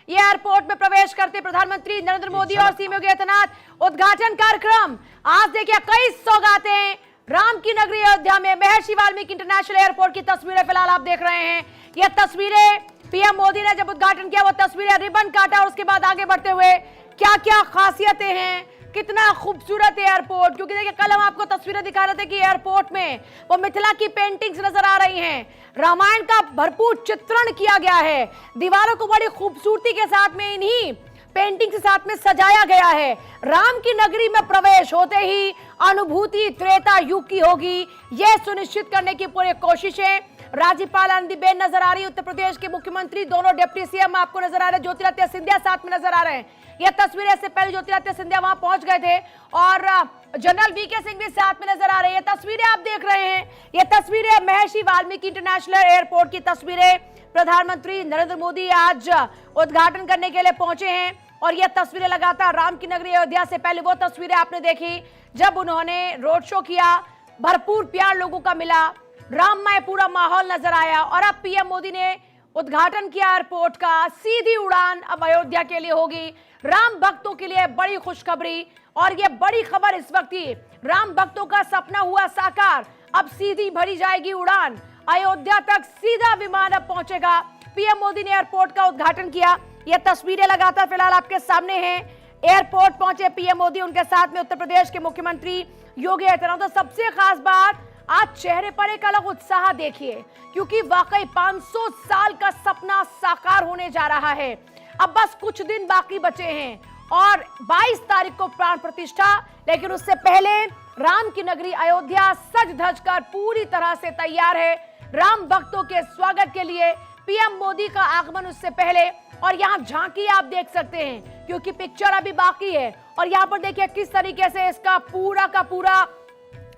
ये एयरपोर्ट में प्रवेश करते प्रधानमंत्री नरेंद्र मोदी और सीएम योगी आदित्यनाथ। उद्घाटन कार्यक्रम आज देखिए, कई सौगातें राम की नगरी अयोध्या में महर्षि वाल्मीकि इंटरनेशनल एयरपोर्ट की तस्वीरें फिलहाल आप देख रहे हैं। ये तस्वीरें पीएम मोदी ने जब उद्घाटन किया, वो तस्वीरें रिबन काटा और उसके बाद आगे बढ़ते हुए क्या क्या खासियतें हैं, कितना खूबसूरत एयरपोर्ट। क्योंकि देखिए, कल हम आपको तस्वीरें दिखा रहे थे कि एयरपोर्ट में वो मिथिला की पेंटिंग्स नजर आ रही हैं, रामायण का भरपूर चित्रण किया गया है, दीवारों को बड़ी खूबसूरती के साथ में इन्हीं पेंटिंग के साथ में सजाया गया है। राम की नगरी में प्रवेश होते ही अनुभूति त्रेता युग की होगी, यह सुनिश्चित करने की पूरी कोशिशें। राज्यपाल आनंदीबेन नजर आ रही है, उत्तर प्रदेश के मुख्यमंत्री, दोनों डिप्टी सीएम आपको नजर आ रहे हैं, ज्योतिरादित्य सिंधिया साथ में नजर आ रहे हैं। यह तस्वीरें से पहले ज्योतिरादित्य सिंधिया वहां पहुंच गए थे और जनरल वीके सिंह भी साथ में नजर आ रहे हैं। तस्वीरें आप देख रहे हैं, ये तस्वीरें महर्षि वाल्मीकि इंटरनेशनल एयरपोर्ट की तस्वीरें। प्रधानमंत्री नरेंद्र मोदी आज उद्घाटन करने के लिए पहुंचे हैं और यह तस्वीरें लगातार राम की नगरी अयोध्या से पहले वो तस्वीरें आपने देखी जब उन्होंने रोड शो किया, भरपूर प्यार लोगों का मिला, राममय पूरा माहौल नजर आया। और अब पीएम मोदी ने उद्घाटन किया एयरपोर्ट का, सीधी उड़ान अब अयोध्या के लिए होगी। राम भक्तों के लिए बड़ी खुशखबरी, और यह बड़ी खबर इस वक्त ही, राम भक्तों का सपना हुआ साकार। अब सीधी भरी जाएगी उड़ान, अयोध्या तक सीधा विमान अब पहुंचेगा। पीएम मोदी ने एयरपोर्ट का उद्घाटन किया, यह तस्वीरें लगातार फिलहाल आपके सामने हैं। एयरपोर्ट पहुंचे पीएम मोदी, उनके साथ में उत्तर प्रदेश के मुख्यमंत्री योगी आदित्यनाथ। तो सबसे खास बात, आज चेहरे पर एक अलग उत्साह देखिए, क्योंकि वाकई 500 साल का सपना साकार होने जा रहा है। अब बस कुछ दिन बाकी बचे हैं और 22 तारीख को प्राण प्रतिष्ठा, लेकिन उससे पहले राम की नगरी अयोध्या सज धज कर पूरी तरह से तैयार है राम भक्तों के स्वागत के लिए। पीएम मोदी का आगमन उससे पहले, और यहाँ झांकी आप देख सकते हैं क्योंकि पिक्चर अभी बाकी है। और यहाँ पर देखिए किस तरीके से इसका पूरा का पूरा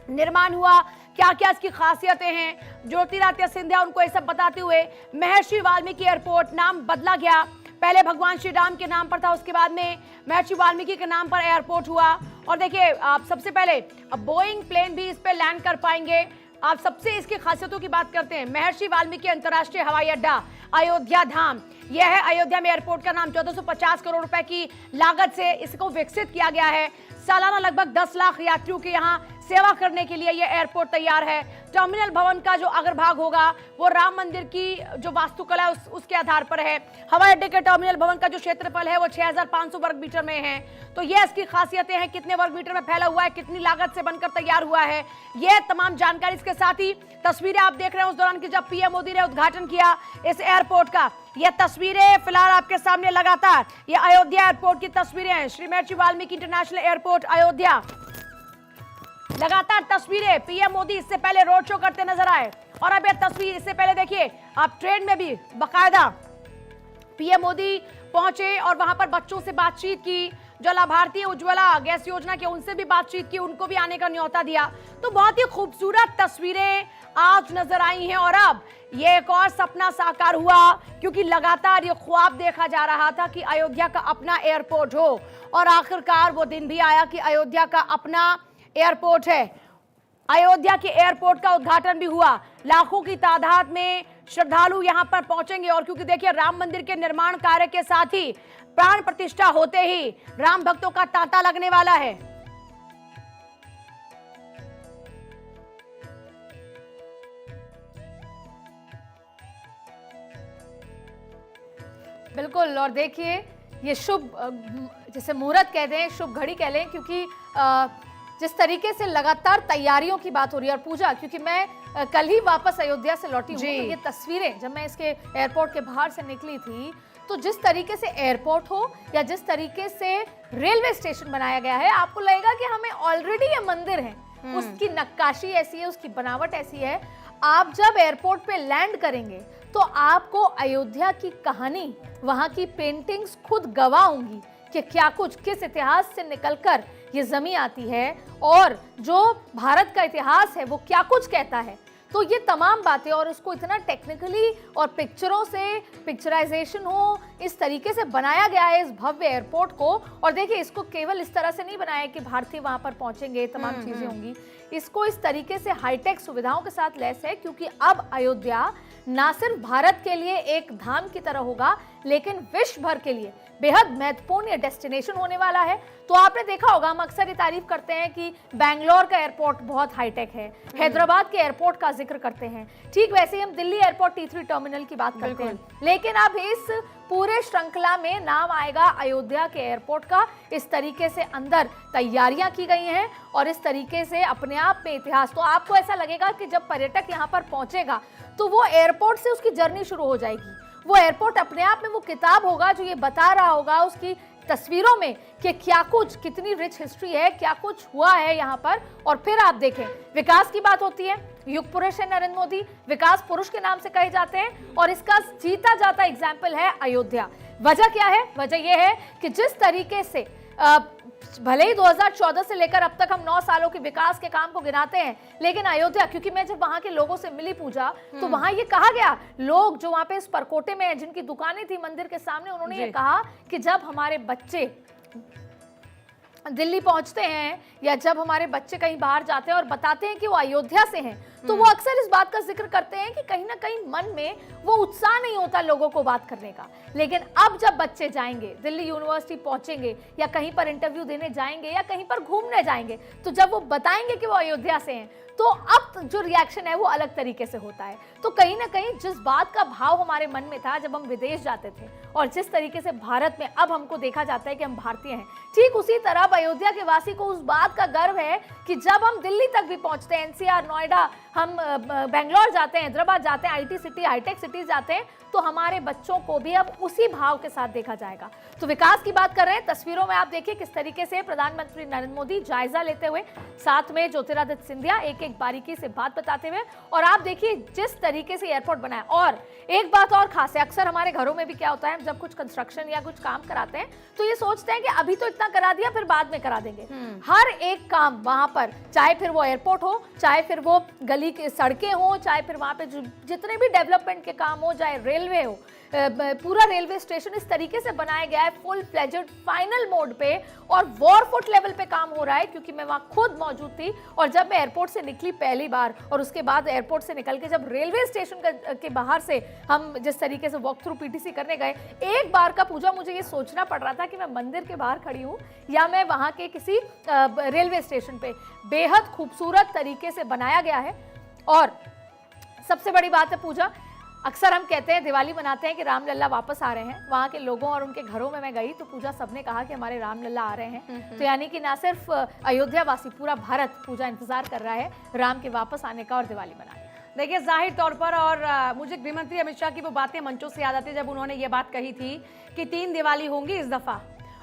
निर्माण हुआ, क्या क्या इसकी खासियतें हैं। ज्योतिरादित्य सिंधिया उनको ये सब बताते हुए महर्षि वाल्मीकि एयरपोर्ट नाम बदला गया, पहले भगवान श्री राम के नाम पर था, उसके बाद में महर्षि वाल्मीकि के नाम पर एयरपोर्ट हुआ। और देखिए, आप सबसे पहले अब बोइंग प्लेन भी इस पे लैंड कर पाएंगे। आप सबसे इसकी खासियतों की बात करते हैं, महर्षि वाल्मीकि अंतर्राष्ट्रीय हवाई अड्डा अयोध्या धाम, यह है अयोध्या में एयरपोर्ट का नाम। 1450 करोड़ रुपए की लागत से इसको विकसित किया गया है। सालाना लगभग 10 लाख यात्रियों के यहाँ सेवा करने के लिए यह एयरपोर्ट तैयार है। टर्मिनल भवन का जो अग्रभाग होगा वो राम मंदिर की जो वास्तुकला है उसके आधार पर है। हवाई अड्डे के टर्मिनल भवन का जो क्षेत्रफल है वो 6500 वर्ग मीटर में है। तो ये इसकी खासियतें हैं, कितने वर्ग मीटर में फैला हुआ है, कितनी लागत से बनकर तैयार हुआ है, ये तमाम जानकारी। इसके साथ ही तस्वीरें आप देख रहे हैं उस दौरान की जब पीएम मोदी ने उद्घाटन किया इस एयरपोर्ट का। ये तस्वीरें फिलहाल आपके सामने लगातार, ये अयोध्या एयरपोर्ट की तस्वीरें हैं, श्री महर्षि वाल्मीकि इंटरनेशनल एयरपोर्ट अयोध्या। लगातार तस्वीरें, पीएम मोदी इससे पहले रोड शो करते नजर आए और अब यह तस्वीर, इससे पहले देखिए आप ट्रेन में भी बकायदा पीएम मोदी पहुंचे और वहां पर बच्चों से बातचीत की, जो लाभार्थी उज्ज्वला गैस योजना के उनसे भी बातचीत की, उनको भी आने का न्योता दिया। तो बहुत ही खूबसूरत तस्वीरें आज नजर आई हैं। और अब ये एक और सपना साकार हुआ, क्योंकि लगातार ये ख्वाब देखा जा रहा था कि अयोध्या का अपना एयरपोर्ट हो, और आखिरकार वो दिन भी आया कि अयोध्या का अपना एयरपोर्ट है। अयोध्या के एयरपोर्ट का उद्घाटन भी हुआ, लाखों की तादाद में श्रद्धालु यहां पर पहुंचेंगे। और क्योंकि देखिए, राम मंदिर के निर्माण कार्य के साथ ही प्राण प्रतिष्ठा होते ही राम भक्तों का तांता लगने वाला है। बिल्कुल, और देखिए ये शुभ, जैसे मुहूर्त कहते हैं, शुभ घड़ी कह लें, क्योंकि जिस तरीके से लगातार तैयारियों की बात हो रही है। और पूजा, क्योंकि मैं कल ही वापस अयोध्या से लौटी हूँ, तो ये तस्वीरें जब मैं इसके एयरपोर्ट के बाहर से निकली थी, तो जिस तरीके से एयरपोर्ट हो या जिस तरीके से रेलवे स्टेशन बनाया गया है, आपको लगेगा कि हमें ऑलरेडी ये मंदिर है। उसकी नक्काशी ऐसी है, उसकी बनावट ऐसी है। आप जब एयरपोर्ट पे लैंड करेंगे तो आपको अयोध्या की कहानी, वहां की पेंटिंग्स खुद गवाह होंगी कि क्या कुछ, किस इतिहास से निकलकर ये जमीन आती है और जो भारत का इतिहास है वो क्या कुछ कहता है। तो ये तमाम बातें, और उसको इतना टेक्निकली और पिक्चरों से पिक्चराइजेशन हो, इस तरीके से बनाया गया है इस भव्य एयरपोर्ट को। और देखिए, इसको केवल इस तरह से नहीं बनाया कि भारतीय वहां पर पहुंचेंगे, तमाम चीजें होंगी। इसको इस तरीके से हाईटेक सुविधाओं के साथ लैस है, क्योंकि अब अयोध्या ना सिर्फ भारत के लिए एक धाम की तरह होगा, लेकिन विश्व भर के लिए बेहद महत्वपूर्ण ये डेस्टिनेशन होने वाला है। तो आपने देखा होगा, हम अक्सर ये तारीफ करते हैं कि बैंगलोर का एयरपोर्ट बहुत हाईटेक है, हैदराबाद के एयरपोर्ट का जिक्र करते हैं, ठीक वैसे ही हम दिल्ली एयरपोर्ट T3 टर्मिनल की बात करते हैं। लेकिन अब इस पूरे श्रृंखला में नाम आएगा अयोध्या के एयरपोर्ट का। इस तरीके से अंदर तैयारियां की गई हैं और इस तरीके से अपने आप में इतिहास। तो आपको ऐसा लगेगा कि जब पर्यटक यहाँ पर पहुंचेगा तो वो एयरपोर्ट से उसकी जर्नी शुरू हो जाएगी। वो एयरपोर्ट अपने आप में वो किताब होगा जो ये बता रहा होगा उसकी तस्वीरों में कि क्या कुछ, कितनी रिच हिस्ट्री है, क्या कुछ हुआ है यहाँ पर। और फिर आप देखें, विकास की बात होती है, युग पुरुष है नरेंद्र मोदी, विकास पुरुष के नाम से कहे जाते हैं, और इसका जीता जाता एग्जाम्पल है अयोध्या। वजह क्या है? वजह यह है कि जिस तरीके से भले ही 2014 से लेकर अब तक हम 9 सालों के विकास के काम को गिनाते हैं, लेकिन अयोध्या, क्योंकि मैं जब वहां के लोगों से मिली पूजा, तो वहां ये कहा गया, लोग जो वहां पे इस परकोटे में जिनकी दुकानें थी मंदिर के सामने, उन्होंने ये कहा कि जब हमारे बच्चे दिल्ली पहुंचते हैं या जब हमारे बच्चे कहीं बाहर जाते हैं और बताते हैं कि वो अयोध्या से हैं, तो वो अक्सर इस बात का जिक्र करते हैं कि कहीं ना कहीं मन में वो उत्साह नहीं होता लोगों को बात करने का। लेकिन अब जब बच्चे जाएंगे, दिल्ली यूनिवर्सिटी पहुंचेंगे या कहीं पर इंटरव्यू देने जाएंगे या कहीं पर घूमने जाएंगे, तो जब वो बताएंगे कि वो अयोध्या से हैं, तो अब जो रिएक्शन है वो अलग तरीके से होता है। तो कहीं ना कहीं जिस बात का भाव हमारे मन में था जब हम विदेश जाते थे और जिस तरीके से भारत में अब हमको देखा जाता है कि हम भारतीय हैं, ठीक उसी तरह अयोध्या के वासी को उस बात का गर्व है कि जब हम दिल्ली तक भी पहुंचते हैं, NCR, नोएडा, हम बेंगलोर जाते हैं, हैदराबाद जाते हैं, IT सिटी, हाईटेक सिटीज जाते हैं, तो हमारे बच्चों को भी अब उसी भाव के साथ देखा जाएगा। तो विकास की बात कर रहे हैं, तस्वीरों में आप देखिए किस तरीके से प्रधानमंत्री नरेंद्र मोदी जायजा लेते हुए, साथ में ज्योतिरादित्य सिंधिया एक एक बारीकी से बात बताते हुए, और आप देखिए जिस तरीके से एयरपोर्ट बना है। और एक बात और खास है, अक्सर हमारे घरों में भी क्या होता है, जब कुछ कंस्ट्रक्शन या कुछ काम कराते हैं तो ये सोचते हैं कि अभी तो इतना करा दिया, फिर बाद में करा देंगे। हर एक काम वहां पर, चाहे फिर वो एयरपोर्ट हो, चाहे फिर वो गली की सड़कें हो, चाहे फिर वहां पे जितने भी डेवलपमेंट के काम हो, चाहे रेलवे हो, पूरा रेलवे स्टेशन इस तरीके से बनाया गया है फुल फ्लेजेड फाइनल मोड पे, और वॉरफुट लेवल पे काम हो रहा है। क्योंकि मैं वहां खुद मौजूद थी और जब मैं एयरपोर्ट से निकली पहली बार, और उसके बाद एयरपोर्ट से निकल के जब रेलवे स्टेशन के बाहर से हम जिस तरीके से वॉक थ्रू PTC करने गए, एक बार का पूजा मुझे ये सोचना पड़ रहा था कि मैं मंदिर के बाहर खड़ी हूँ या मैं वहां के किसी रेलवे स्टेशन पे। बेहद खूबसूरत तरीके से बनाया गया है। और सबसे बड़ी बात है पूजा, अक्सर हम कहते हैं, दिवाली मनाते हैं कि रामलला वापस आ रहे हैं। वहाँ के लोगों और उनके घरों में मैं गई तो पूजा सबने कहा कि हमारे रामलला आ रहे हैं। तो यानी कि ना सिर्फ अयोध्या वासी, पूरा भारत पूजा इंतजार कर रहा है राम के वापस आने का और दिवाली मनाने का। देखिए, जाहिर तौर पर, और मुझे गृहमंत्री अमित शाह की वो बातें मंचों से याद आती है जब उन्होंने ये बात कही थी कि 3 दिवाली होंगी इस दफा,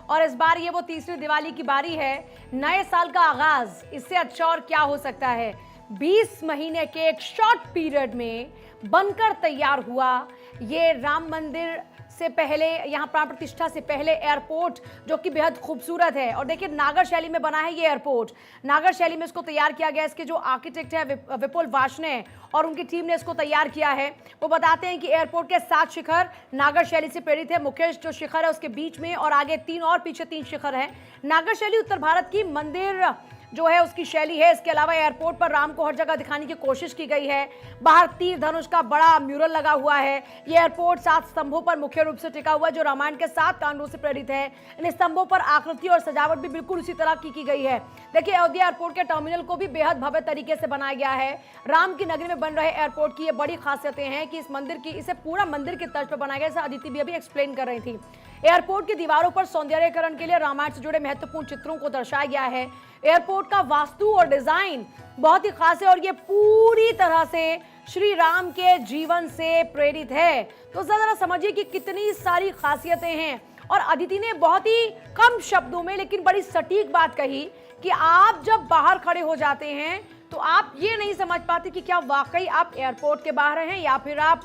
और इस बार ये वो तीसरी दिवाली की बारी है। नए साल का आगाज, इससे अच्छा और क्या हो सकता है। 20 महीने के एक शॉर्ट पीरियड में बनकर तैयार हुआ ये राम मंदिर से पहले, यहाँ प्राण प्रतिष्ठा से पहले एयरपोर्ट, जो कि बेहद खूबसूरत है। और देखिए, नागर शैली में बना है ये एयरपोर्ट, नागर शैली में इसको तैयार किया गया। इसके जो आर्किटेक्ट है विपुल वार्ष्णेय और उनकी टीम ने इसको तैयार किया है। वो बताते हैं कि एयरपोर्ट के 7 शिखर नागर शैली से प्रेरित है। मुख्य जो शिखर है उसके बीच में, और आगे 3 और पीछे 3 शिखर हैं। नागर शैली उत्तर भारत की मंदिर जो है उसकी शैली है। इसके अलावा एयरपोर्ट पर राम को हर जगह दिखाने की कोशिश की गई है। बाहर तीर धनुष का बड़ा म्यूरल लगा हुआ है। ये एयरपोर्ट 7 स्तंभों पर मुख्य रूप से टिका हुआ है, जो रामायण के 7 कांडों से प्रेरित है। इन स्तंभों पर आकृति और सजावट भी बिल्कुल उसी तरह की गई है। देखिए, अयोध्या एयरपोर्ट के टर्मिनल को भी बेहद भव्य तरीके से बनाया गया है। राम की नगरी में बन रहे एयरपोर्ट की ये बड़ी खासियतें हैं कि इसे पूरा मंदिर की तर्ज पर बनाया गया, जैसा अदिति भी अभी एक्सप्लेन कर रही थी। एयरपोर्ट की दीवारों पर सौंदर्यीकरण के लिए रामायण से जुड़े महत्वपूर्ण चित्रों को दर्शाया गया है। एयरपोर्ट का वास्तु और डिजाइन बहुत ही खास है और ये पूरी तरह से श्री राम के जीवन से प्रेरित है। तो जरा समझिए कि कितनी सारी खासियतें हैं। और अदिति ने बहुत ही कम शब्दों में लेकिन बड़ी सटीक बात कही कि आप जब बाहर खड़े हो जाते हैं तो आप ये नहीं समझ पाते कि क्या वाकई आप एयरपोर्ट के बाहर हैं या फिर आप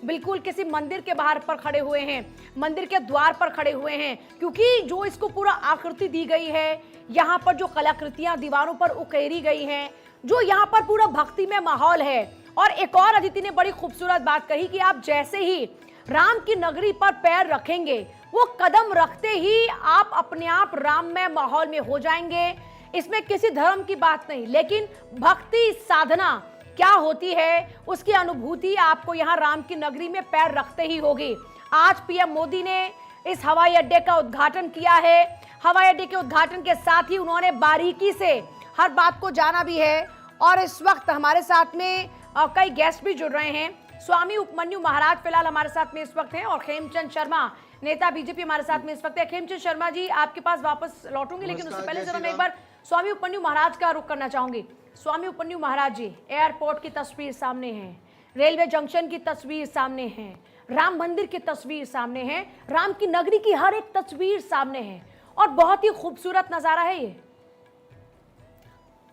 बिल्कुल किसी मंदिर के बाहर पर खड़े हुए हैं, मंदिर के द्वार पर खड़े हुए हैं। क्योंकि जो इसको पूरा आकृति दी गई है, यहाँ पर जो कलाकृतियां दीवारों पर उकेरी गई हैं, जो यहाँ पर पूरा भक्ति में माहौल है। और एक और अदिति ने बड़ी खूबसूरत बात कही कि आप जैसे ही राम की नगरी पर पैर रखेंगे, वो कदम रखते ही आप अपने आप राम में माहौल में हो जाएंगे। इसमें किसी धर्म की बात नहीं, लेकिन भक्ति साधना क्या होती है उसकी अनुभूति आपको यहां राम की नगरी में पैर रखते ही होगी। आज पीएम मोदी ने इस हवाई अड्डे का उद्घाटन किया है। हवाई अड्डे के उद्घाटन के साथ ही उन्होंने बारीकी से हर बात को जाना भी है। और इस वक्त हमारे साथ में कई गेस्ट भी जुड़ रहे हैं। स्वामी उपमन्यु महाराज फिलहाल हमारे साथ में इस वक्त हैं और खेमचंद शर्मा नेता बीजेपी हमारे साथ में इस वक्त है। खेमचंद शर्मा जी, आपके पास वापस लौटूंगी, लेकिन उससे पहले जरा मैं एक बार स्वामी उपमन्यु महाराज का रुख करना चाहूंगी। स्वामी उपमन्यु महाराज जी, एयरपोर्ट की तस्वीर सामने है, रेलवे जंक्शन की तस्वीर सामने है, राम मंदिर की तस्वीर सामने है, राम की नगरी की हर एक तस्वीर सामने है और बहुत ही खूबसूरत नजारा है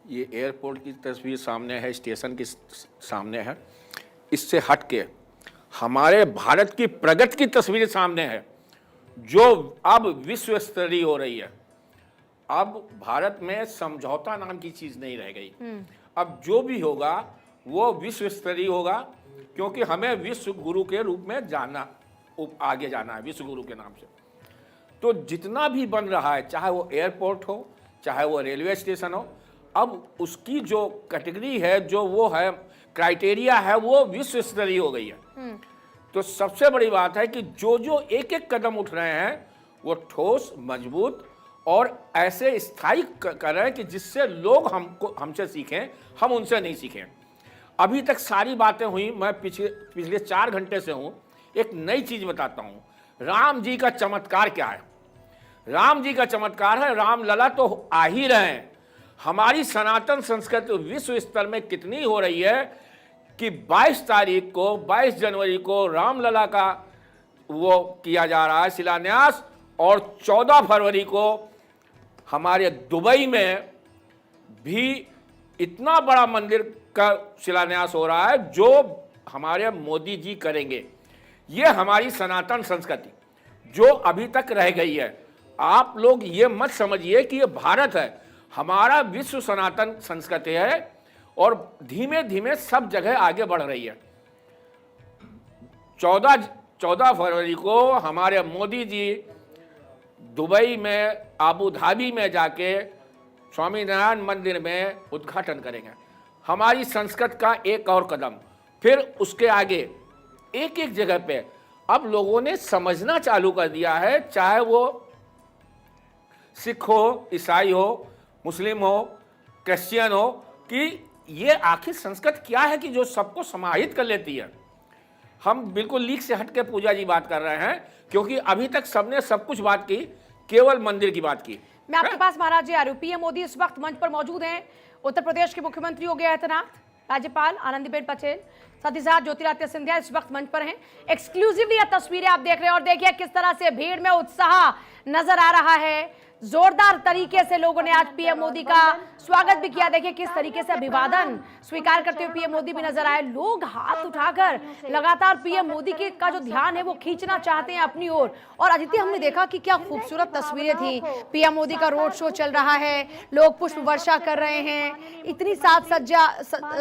ये एयरपोर्ट की तस्वीर सामने है, स्टेशन की सामने है। इससे हट के हमारे भारत की प्रगति की तस्वीर सामने है, जो अब विश्व स्तरीय हो रही है। अब भारत में समझौता नाम की चीज नहीं रह गई। अब जो भी होगा वो विश्व स्तरीय होगा, क्योंकि हमें विश्व गुरु के रूप में आगे जाना है, विश्व गुरु के नाम से। तो जितना भी बन रहा है, चाहे वो एयरपोर्ट हो, चाहे वो रेलवे स्टेशन हो, अब उसकी जो कैटेगरी है, जो वो है क्राइटेरिया है, वो विश्व स्तरीय हो गई है। तो सबसे बड़ी बात है कि जो जो एक एक कदम उठ रहे हैं वो ठोस, मजबूत और ऐसे स्थायी कर रहे हैं कि जिससे लोग हमसे सीखें, हम उनसे नहीं सीखें। अभी तक सारी बातें हुई, मैं पिछले 4 घंटे से हूँ। एक नई चीज बताता हूँ, राम जी का चमत्कार क्या है। राम जी का चमत्कार है, राम लला तो आ ही रहे हैं। हमारी सनातन संस्कृति विश्व स्तर में कितनी हो रही है कि 22 जनवरी को रामलला का वो किया जा रहा है शिलान्यास, और 14 फरवरी को हमारे दुबई में भी इतना बड़ा मंदिर का शिलान्यास हो रहा है जो हमारे मोदी जी करेंगे। ये हमारी सनातन संस्कृति जो अभी तक रह गई है। आप लोग ये मत समझिए कि ये भारत है, हमारा विश्व सनातन संस्कृति है और धीमे धीमे सब जगह आगे बढ़ रही है। 14 फरवरी को हमारे मोदी जी दुबई में, आबू धाबी में जाके स्वामीनारायण मंदिर में उद्घाटन करेंगे। हमारी संस्कृति का एक और कदम, फिर उसके आगे एक एक जगह पे अब लोगों ने समझना चालू कर दिया है, चाहे वो सिख हो, ईसाई हो, मुस्लिम हो, क्रिश्चियन हो, कि ये आखिर संस्कृति क्या है कि जो सबको समाहित कर लेती है। हम बिल्कुल लीक से हट के पूजा जी बात कर रहे हैं, क्योंकि अभी तक सबने सब कुछ बात की, केवल मंदिर की बात की। मैं आपके पास महाराज जी आ रही हूँ। पीएम मोदी इस वक्त मंच पर मौजूद हैं। उत्तर प्रदेश के मुख्यमंत्री योगी आदित्यनाथ, राज्यपाल आनंदीबेन पटेल, साथ ही साथ ज्योतिरादित्य सिंधिया इस वक्त मंच पर हैं। एक्सक्लूसिवली ये तस्वीरें आप देख रहे हैं और देखिए किस तरह से भीड़ में उत्साह नजर आ रहा है। जोरदार तरीके से लोगों ने आज पीएम मोदी का स्वागत भी किया। देखिए किस तरीके से अभिवादन स्वीकार करते हुए पीएम मोदी भी नजर आए। लोग हाथ उठाकर लगातार पीएम मोदी के का जो ध्यान है वो खींचना चाहते हैं अपनी ओर। और अदिति, हमने देखा कि क्या खूबसूरत तस्वीरें थी। पीएम मोदी का रोड शो चल रहा है, लोग पुष्प वर्षा कर रहे हैं, इतनी साज सज्जा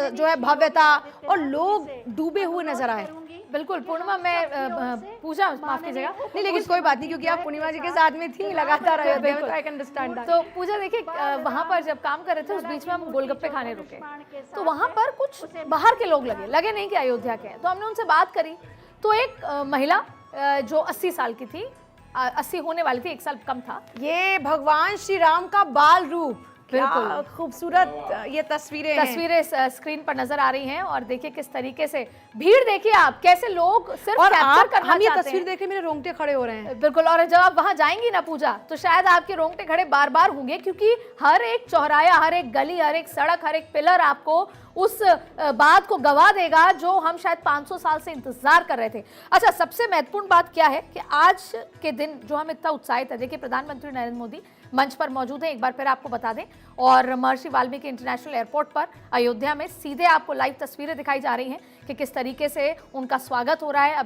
जो है भव्यता, और लोग डूबे हुए नजर आए। बिल्कुल पूर्णिमा, मैं पूजा माफ कीजिएगा, नहीं लेकिन कोई बात नहीं, क्योंकि आप पूर्णिमा जी के साथ में थी लगातार। I can understand that. तो पूजा देखिए, वहां पर जब काम कर रहे थे उस बीच में हम गोलगप्पे खाने रुके, तो वहां पर कुछ बाहर के लोग लगे नहीं कि अयोध्या के हैं। तो हमने उनसे बात करी, तो एक महिला जो 80 साल की थी, 80 होने वाली थी, 1 साल कम था। ये भगवान श्री राम का बाल रूप, बिल्कुल खूबसूरत ये तस्वीरें स्क्रीन पर नजर आ रही हैं। और देखिए किस तरीके से भीड़, देखिए आप कैसे लोग सिर्फ और कैप्चर करना हम ये चाहते तस्वीर हैं। देख के मेरे रोंगटे खड़े हो रहे हैं। बिल्कुल, और जब आप वहां जाएंगी ना पूजा, तो शायद आपके रोंगटे खड़े बार बार होंगे, क्योंकि हर एक चौराया, हर एक गली, हर एक सड़क, हर एक पिलर आपको उस बात को गवा देगा जो हम शायद 500 साल से इंतजार कर रहे थे। अच्छा, सबसे महत्वपूर्ण बात क्या है कि आज के दिन जो हम इतना उत्साहित है, देखिए प्रधानमंत्री नरेंद्र मोदी मंच पर मौजूद हैं, एक बार फिर आपको बता दें, और महर्षि वाल्मीकि इंटरनेशनल एयरपोर्ट पर अयोध्या में सीधे आपको लाइव तस्वीरें दिखाई जा रही हैं कि किस तरीके से उनका स्वागत हो रहा है। अभी